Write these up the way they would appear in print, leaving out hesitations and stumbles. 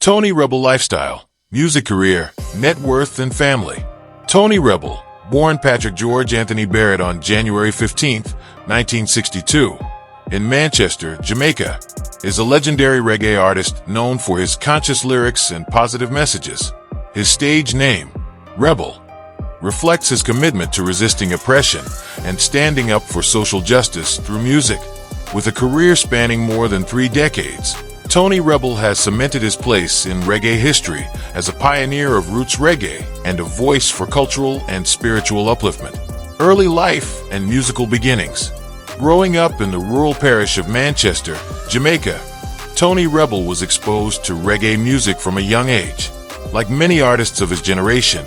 Tony Rebel lifestyle, music career, net worth and family. Tony Rebel, born Patrick George Anthony Barrett on January 15, 1962, in Manchester, Jamaica, is a legendary reggae artist known for his conscious lyrics and positive messages. His stage name, Rebel, reflects his commitment to resisting oppression and standing up for social justice through music. With a career spanning more than 3 decades, Tony Rebel has cemented his place in reggae history as a pioneer of roots reggae and a voice for cultural and spiritual upliftment. Early life and musical beginnings. Growing up in the rural parish of Manchester, Jamaica, Tony Rebel was exposed to reggae music from a young age. Like many artists of his generation,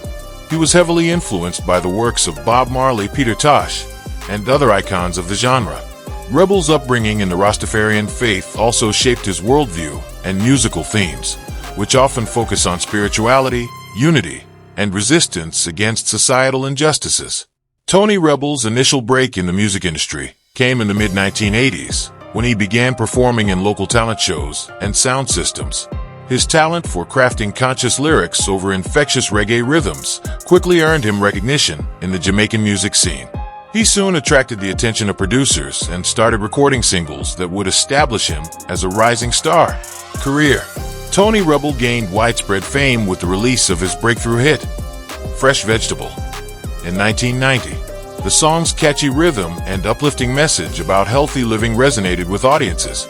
he was heavily influenced by the works of Bob Marley, Tosh, and other icons of the genre. Rebel's upbringing in the Rastafarian faith also shaped his worldview and musical themes, which often focus on spirituality, unity, and resistance against societal injustices. Tony Rebel's initial break in the music industry came in the mid-1980s, when he began performing in local talent shows and sound systems. His talent for crafting conscious lyrics over infectious reggae rhythms quickly earned him recognition in the Jamaican music scene. He soon attracted the attention of producers and started recording singles that would establish him as a rising star. Career. Tony Rebel gained widespread fame with the release of his breakthrough hit, Fresh Vegetable, in 1990. The song's catchy rhythm and uplifting message about healthy living resonated with audiences,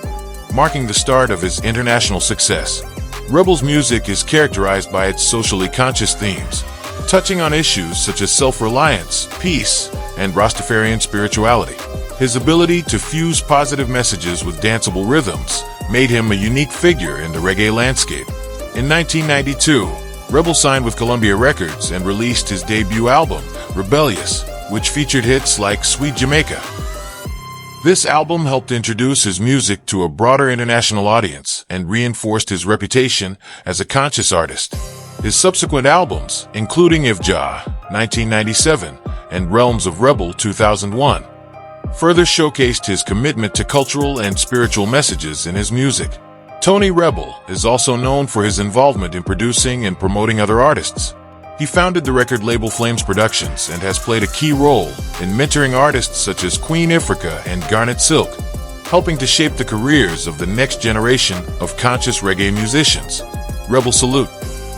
marking the start of his international success. Rebel's music is characterized by its socially conscious themes, touching on issues such as self-reliance, peace, and Rastafarian spirituality. His ability to fuse positive messages with danceable rhythms made him a unique figure in the reggae landscape. In 1992, Rebel signed with Columbia Records and released his debut album, Rebellious, which featured hits like Sweet Jamaica. This album helped introduce his music to a broader international audience and reinforced his reputation as a conscious artist. His subsequent albums, including If Jah, 1997, and Realms of Rebel, 2001, further showcased his commitment to cultural and spiritual messages in his music. Tony Rebel is also known for his involvement in producing and promoting other artists. He founded the record label Flames Productions and has played a key role in mentoring artists such as Queen Ifrica and Garnet Silk, helping to shape the careers of the next generation of conscious reggae musicians. Rebel Salute.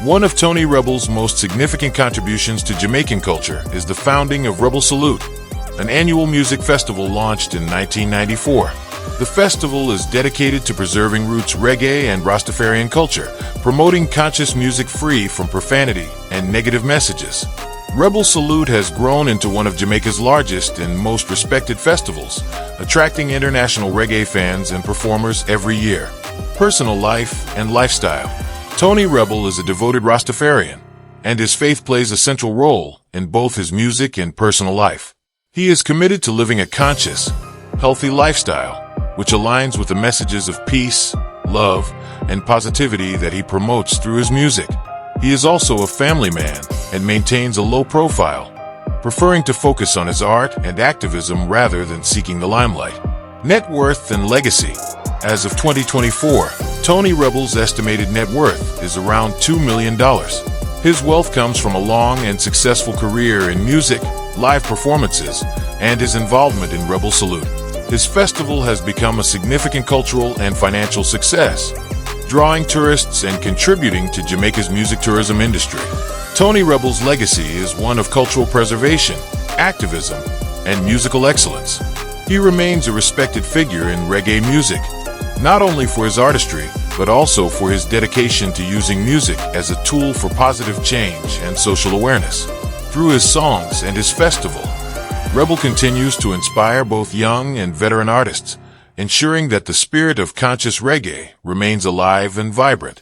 One of Tony Rebel's most significant contributions to Jamaican culture is the founding of Rebel Salute, an annual music festival launched in 1994. The festival is dedicated to preserving roots reggae and Rastafarian culture, promoting conscious music free from profanity and negative messages. Rebel Salute has grown into one of Jamaica's largest and most respected festivals, attracting international reggae fans and performers every year. Personal life and lifestyle. Tony Rebel is a devoted Rastafarian, and his faith plays a central role in both his music and personal life. He is committed to living a conscious, healthy lifestyle, which aligns with the messages of peace, love, and positivity that he promotes through his music. He is also a family man and maintains a low profile, preferring to focus on his art and activism rather than seeking the limelight. Net worth and legacy. As of 2024, Tony Rebel's estimated net worth is around $2 million. His wealth comes from a long and successful career in music, live performances, and his involvement in Rebel Salute. His festival has become a significant cultural and financial success, drawing tourists and contributing to Jamaica's music tourism industry. Tony Rebel's legacy is one of cultural preservation, activism, and musical excellence. He remains a respected figure in reggae music, not only for his artistry, but also for his dedication to using music as a tool for positive change and social awareness. Through his songs and his festival, Rebel continues to inspire both young and veteran artists, ensuring that the spirit of conscious reggae remains alive and vibrant.